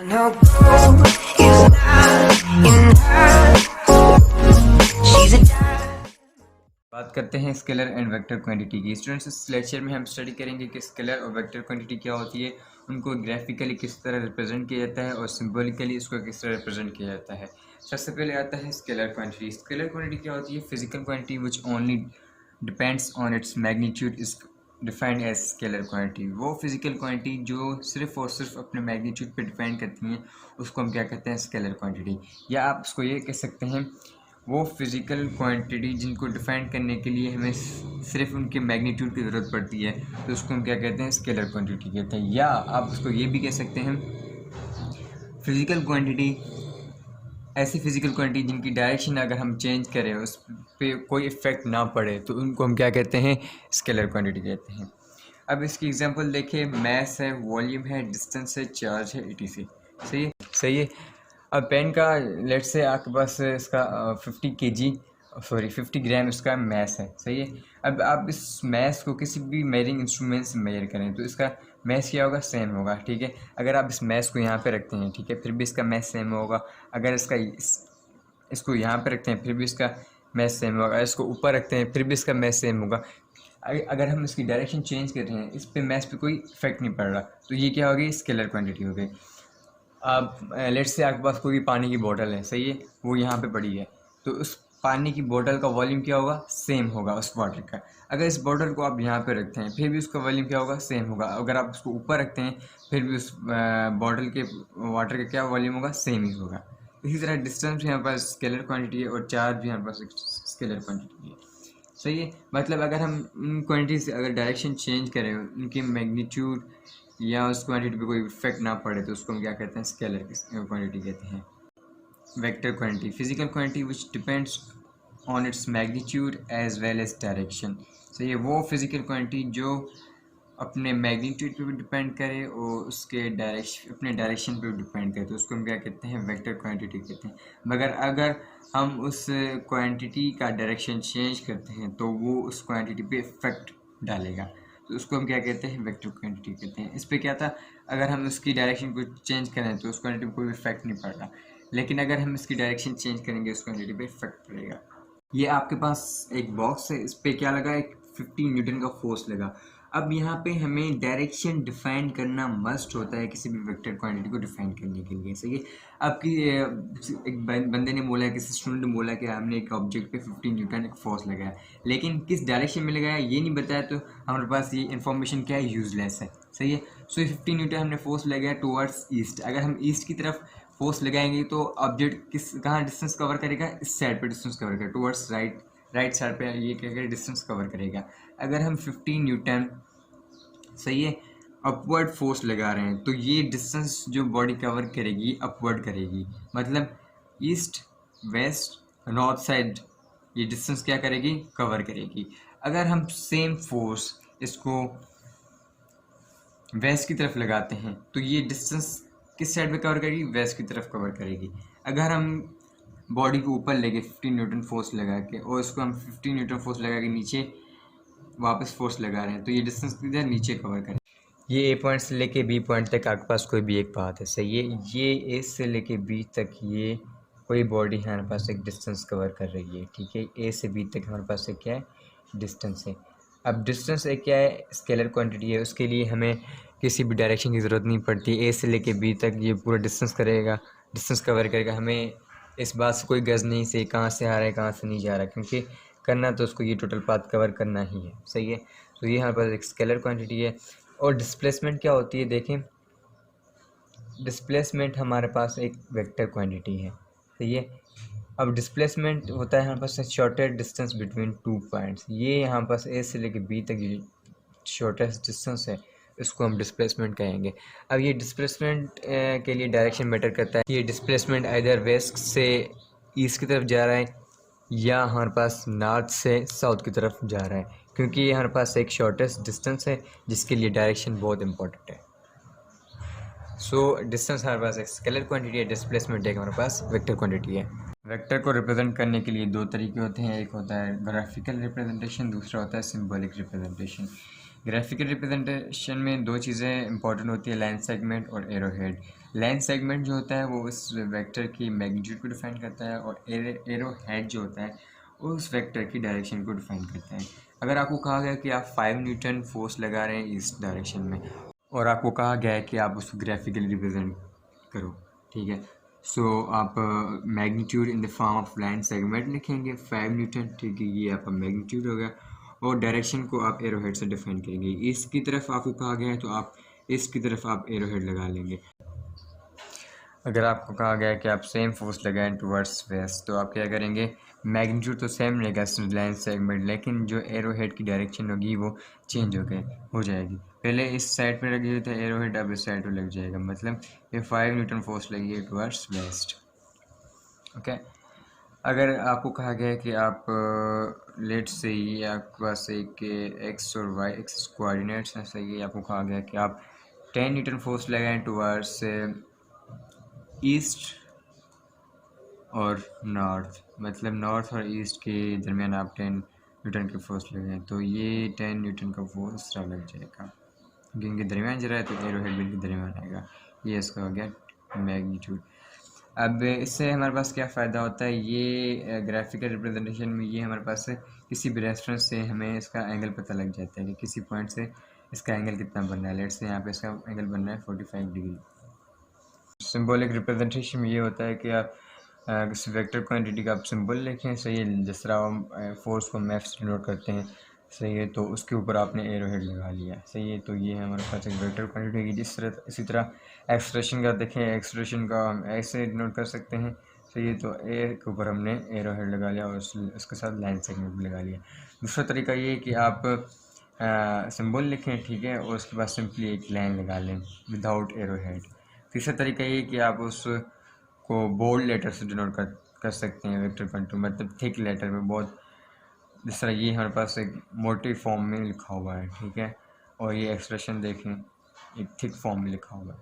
No gold is not in her. She's a diamond. बात करते हैं स्केलर एंड वेक्टर क्वांटिटी की। Students, इस लेक्चर में हम स्टडी करेंगे कि स्केलर और वेक्टर क्वांटिटी क्या होती है, उनको ग्राफिकली किस तरह रिप्रेजेंट किया जाता है और सिंबॉलिकली इसको किस तरह रिप्रेजेंट किया जाता है। सबसे पहले आता है स्केलर क्वांटिटी। स्केलर क्वांटिटी क्या होती है? Physical quantity which only depends on its magnitude is defined as scalar quantity. वो फिजिकल क्वांटिटी जो सिर्फ और सिर्फ अपने मैग्नीट्यूड पे डिपेंड करती हैं, उसको हम क्या कहते हैं? Scalar quantity. या आप उसको ये कह सकते हैं, वो फिज़िकल क्वांटिटी जिनको डिफाइन करने के लिए हमें सिर्फ उनके मैग्नीट्यूड की ज़रूरत पड़ती है, तो उसको हम क्या कहते हैं? स्केलर क्वांटिटी कहते हैं। या आप उसको ये भी कह सकते हैं, फिज़िकल क्वांटिटी ऐसी फिज़िकल क्वांटिटी जिनकी डायरेक्शन अगर हम चेंज करें उस पे कोई इफ़ेक्ट ना पड़े, तो उनको हम क्या कहते हैं? स्केलर क्वांटिटी कहते हैं। अब इसकी एग्जांपल देखिए, मैस है, वॉल्यूम है, डिस्टेंस है, चार्ज है, etc। सही है, सही है। अब पेन का लेट्स से आपके पास इसका 50 ग्राम इसका मैस है, सही है। अब आप इस मैस को किसी भी मेजरिंग इंस्ट्रूमेंट से मेजर करें तो इसका मैस क्या होगा? सेम होगा, ठीक है। अगर आप इस मैस को यहाँ पे रखते हैं, ठीक है, फिर भी इसका मैस सेम होगा। अगर इसको यहाँ पे रखते हैं फिर भी इसका मैस सेम होगा। इसको ऊपर रखते हैं फिर भी इसका मैस सेम होगा। अगर हम इसकी डायरेक्शन चेंज कर रहे हैं, इस पे मैस पे कोई इफेक्ट नहीं पड़ रहा, तो ये क्या हो गई? स्केलर क्वांटिटी हो गई। अब लेट्स से आपके पास कोई पानी की बोतल है, सही है, वो यहाँ पे पड़ी है, तो उस पानी की बोतल का वॉल्यूम क्या होगा? सेम होगा उस वाटर का। अगर इस बोतल को आप यहाँ पे रखते हैं फिर भी उसका वॉल्यूम क्या होगा? सेम होगा। अगर आप उसको ऊपर रखते हैं फिर भी उस बोतल के वाटर का क्या वॉल्यूम होगा? सेम ही होगा। इसी तरह डिस्टेंस भी हमारे पास स्केलर क्वांटिटी है और चार्ज भी हमारे पास स्केलर क्वांटिटी है, सही है। मतलब अगर हम उन क्वांटिटी से अगर डायरेक्शन चेंज करें, उनकी मैग्नीट्यूड या उस क्वांटिटी पे कोई इफेक्ट ना पड़े, तो उसको हम क्या कहते हैं? स्केलर क्वांटिटी कहते हैं। Vector quantity, physical quantity which depends on its magnitude as well as direction. सही है, वो फिजिकल क्वांटिटी जो अपने मैग्नीट्यूड पे भी डिपेंड करे और उसके अपने डायरेक्शन पे भी डिपेंड करे, तो उसको हम क्या कहते हैं? वेक्टर क्वांटिटी कहते हैं। मगर अगर हम उस क्वांटिटी का डायरेक्शन चेंज करते हैं तो वो उस क्वांटिटी पे इफेक्ट डालेगा, तो उसको हम क्या कहते हैं? वेक्टर क्वांटिटी कहते हैं। इस पे क्या था, अगर हम उसकी डायरेक्शन को चेंज करें तो उस क्वांटिटी पे कोई इफेक्ट नहीं पड़ रहा, लेकिन अगर हम इसकी डायरेक्शन चेंज करेंगे उस क्वांटिटी पे इफेक्ट पड़ेगा। ये आपके पास एक बॉक्स है, इस पे क्या लगा? एक 15 न्यूटन का फोर्स लगा। अब यहाँ पे हमें डायरेक्शन डिफाइन करना मस्ट होता है किसी भी वेक्टर क्वांटिटी को डिफाइन करने के लिए, सही है। आपकी एक बंदे ने बोला है, किसी स्टूडेंट ने बोला कि हमने एक ऑब्जेक्ट पे 15 न्यूटन एक फोर्स लगाया, लेकिन किस डायरेक्शन में लगाया ये नहीं बताया, तो हमारे पास ये इन्फॉर्मेशन क्या है? यूजलेस है, सही है। सो 15 न्यूटन हमने फोर्स लगाया टुवर्ड्स ईस्ट। अगर हम ईस्ट की तरफ फोर्स लगाएंगे तो ऑब्जेक्ट कहाँ डिस्टेंस कवर करेगा? इस साइड पे डिस्टेंस कवर करेगा, टुवर्ड्स राइट साइड पे ये क्या करेगा? डिस्टेंस कवर करेगा। अगर हम 15 न्यूटन, सही है, अपवर्ड फोर्स लगा रहे हैं, तो ये डिस्टेंस जो बॉडी कवर करेगी अपवर्ड करेगी, मतलब ईस्ट वेस्ट नॉर्थ साइड ये डिस्टेंस क्या करेगी? कवर करेगी। अगर हम सेम फोर्स इसको वेस्ट की तरफ लगाते हैं तो ये डिस्टेंस किस साइड पे कवर करेगी? वेस्ट की तरफ कवर करेगी। अगर हम बॉडी को ऊपर लेके 15 न्यूटन फोर्स लगा के और इसको हम 15 न्यूटन फोर्स लगा के नीचे वापस फोर्स लगा रहे हैं, तो ये डिस्टेंस किधर? नीचे कवर करें। ये ए पॉइंट से लेके बी पॉइंट तक आपके पास कोई भी एक पाथ है, सही है। ये ए से लेके बी तक ये कोई बॉडी हमारे पास एक डिस्टेंस कवर कर रही है, ठीक है। ए से बी तक हमारे पास एक क्या है? डिस्टेंस है। अब डिस्टेंस एक क्या है? स्केलर क्वांटिटी है, उसके लिए हमें किसी भी डायरेक्शन की ज़रूरत नहीं पड़ती। ए से लेके बी तक ये पूरा डिस्टेंस कवर करेगा। हमें इस बात से कोई गज़ नहीं से कहाँ से आ रहा है कहाँ से नहीं जा रहा, क्योंकि करना तो उसको ये टोटल पाथ कवर करना ही है, सही है। तो ये हमारे पास एक स्केलर क्वांटिटी है। और डिस्प्लेसमेंट क्या होती है? देखें, डिस्प्लेसमेंट हमारे पास एक वेक्टर क्वांटिटी है, सही है। अब डिस्प्लेसमेंट होता है हमारे पास शॉर्टेस्ट डिस्टेंस बिटवीन 2 पॉइंट्स। ये यहाँ पास ए से लेके बी तक ये शॉर्टेस्ट डिस्टेंस है, इसको हम डिस्प्लेसमेंट कहेंगे। अब ये डिस्प्लेसमेंट के लिए डायरेक्शन मैटर करता है। ये डिस्प्लेसमेंट इधर वेस्ट से ईस्ट की तरफ जा रहा है या हमारे पास नॉर्थ से साउथ की तरफ जा रहा है, क्योंकि ये हमारे पास एक शॉर्टेस्ट डिस्टेंस है जिसके लिए डायरेक्शन बहुत इंपॉर्टेंट है। सो डिस्टेंस हमारे पास एक स्केलर क्वांटिटी है, डिस्प्लेसमेंट एक हमारे पास वेक्टर क्वांटिटी है। वेक्टर को रिप्रेजेंट करने के लिए दो तरीके होते हैं, एक होता है ग्राफिकल रिप्रेजेंटेशन, दूसरा होता है सिंबॉलिक रिप्रेजेंटेशन। ग्राफिकल रिप्रेजेंटेशन में दो चीज़ें इंपॉर्टेंट होती है, लाइन सेगमेंट और एरो हेड। लाइन सेगमेंट जो होता है वो उस वेक्टर की मैग्नीट्यूड को डिफाइन करता है, और एरो हेड जो होता है वो उस वेक्टर की डायरेक्शन को डिफाइन करता है। अगर आपको कहा गया कि आप 5 न्यूटन फोर्स लगा रहे हैं इस डायरेक्शन में, और आपको कहा गया है कि आप उसको ग्राफिकली रिप्रेजेंट करो, ठीक है, सो आप magnitude in the form of line segment लिखेंगे 5 न्यूटन, ठीक है, ये आपका मैग्नीट्यूड हो गया, और डायरेक्शन को आप एरो हेड से डिफाइन करेंगे। इसकी तरफ आपको कहा गया है तो आप इसकी तरफ आप एरो हेड लगा लेंगे। अगर आपको कहा गया है कि आप सेम फोर्स लगाएं टुवर्ड्स वेस्ट, तो आप क्या करेंगे, मैग्नीट्यूड तो सेम रहेगा लाइन सेगमेंट, लेकिन जो एरो हेड की डायरेक्शन होगी वो चेंज हो जाएगी। पहले इस साइड पे लगी हुई था एरो हेड, अब इस साइड पे लग जाएगा, मतलब ये 5 न्यूटन फोर्स लगी है टुवर्ड्स वेस्ट। ओके, अगर आपको कहा गया है कि आप लेट से ही आपके पास एक एक्स और वाई एक्सिस कोऑर्डिनेट्स हैं, सही है, आपको कहा गया है कि आप 10 न्यूटन फोर्स लगाएं टुवर्ड्स ईस्ट और नॉर्थ, मतलब नॉर्थ और ईस्ट के दरमियान आप 10 न्यूटन के फोर्स लगाएं, तो ये 10 न्यूटन का फोर्स इस तरह लग जाएगा, क्योंकि इनके दरमियान जरा है तो एरो हेड भी इनके दरमियान आएगा। ये इसका हो गया मैग्नीट्यूड। अब इससे हमारे पास क्या फ़ायदा होता है, ये ग्राफिकल रिप्रेजेंटेशन में ये हमारे पास किसी भी रेफरेंस से हमें इसका एंगल पता लग जाता है कि किसी पॉइंट से इसका एंगल कितना बनना है। लेट्स से यहाँ पे इसका एंगल बनना है 45 डिग्री। सिंबॉलिक रिप्रेजेंटेशन में ये होता है कि आप किसी वेक्टर क्वांटिटी का आप सिंबल लिखें, सही है, जिस तरह हम फोर्स को मैथ से डिनोट करते हैं, सही है, तो उसके ऊपर आपने एरो हेड लगा लिया, सही है, तो ये हमारे पास एक वेक्टर क्वांटिटी होगी। इसी तरह एक्सप्रेशन का देखें, एक्सप्रेशन का हम ऐसे डिनोट कर सकते हैं, सही है, तो ए के ऊपर हमने एरो हेड लगा लिया और उसके साथ लाइन सेगमेंट भी लगा लिया। दूसरा तरीका ये है कि आप सिंबल लिखें, ठीक है, और उसके बाद सिंपली एक लाइन लगा लें विदाउट एरो हेड। तीसरा तरीका ये कि आप उसको बोल्ड लेटर से डिनोट कर सकते हैं वेक्टर क्वांटिटी, मतलब थिक लेटर में, बहुत जिस तरह ये हमारे पास एक मोटी फॉर्म में लिखा हुआ है, ठीक है, और ये एक्सप्रेशन देखें एक थिक फॉर्म में लिखा हुआ है।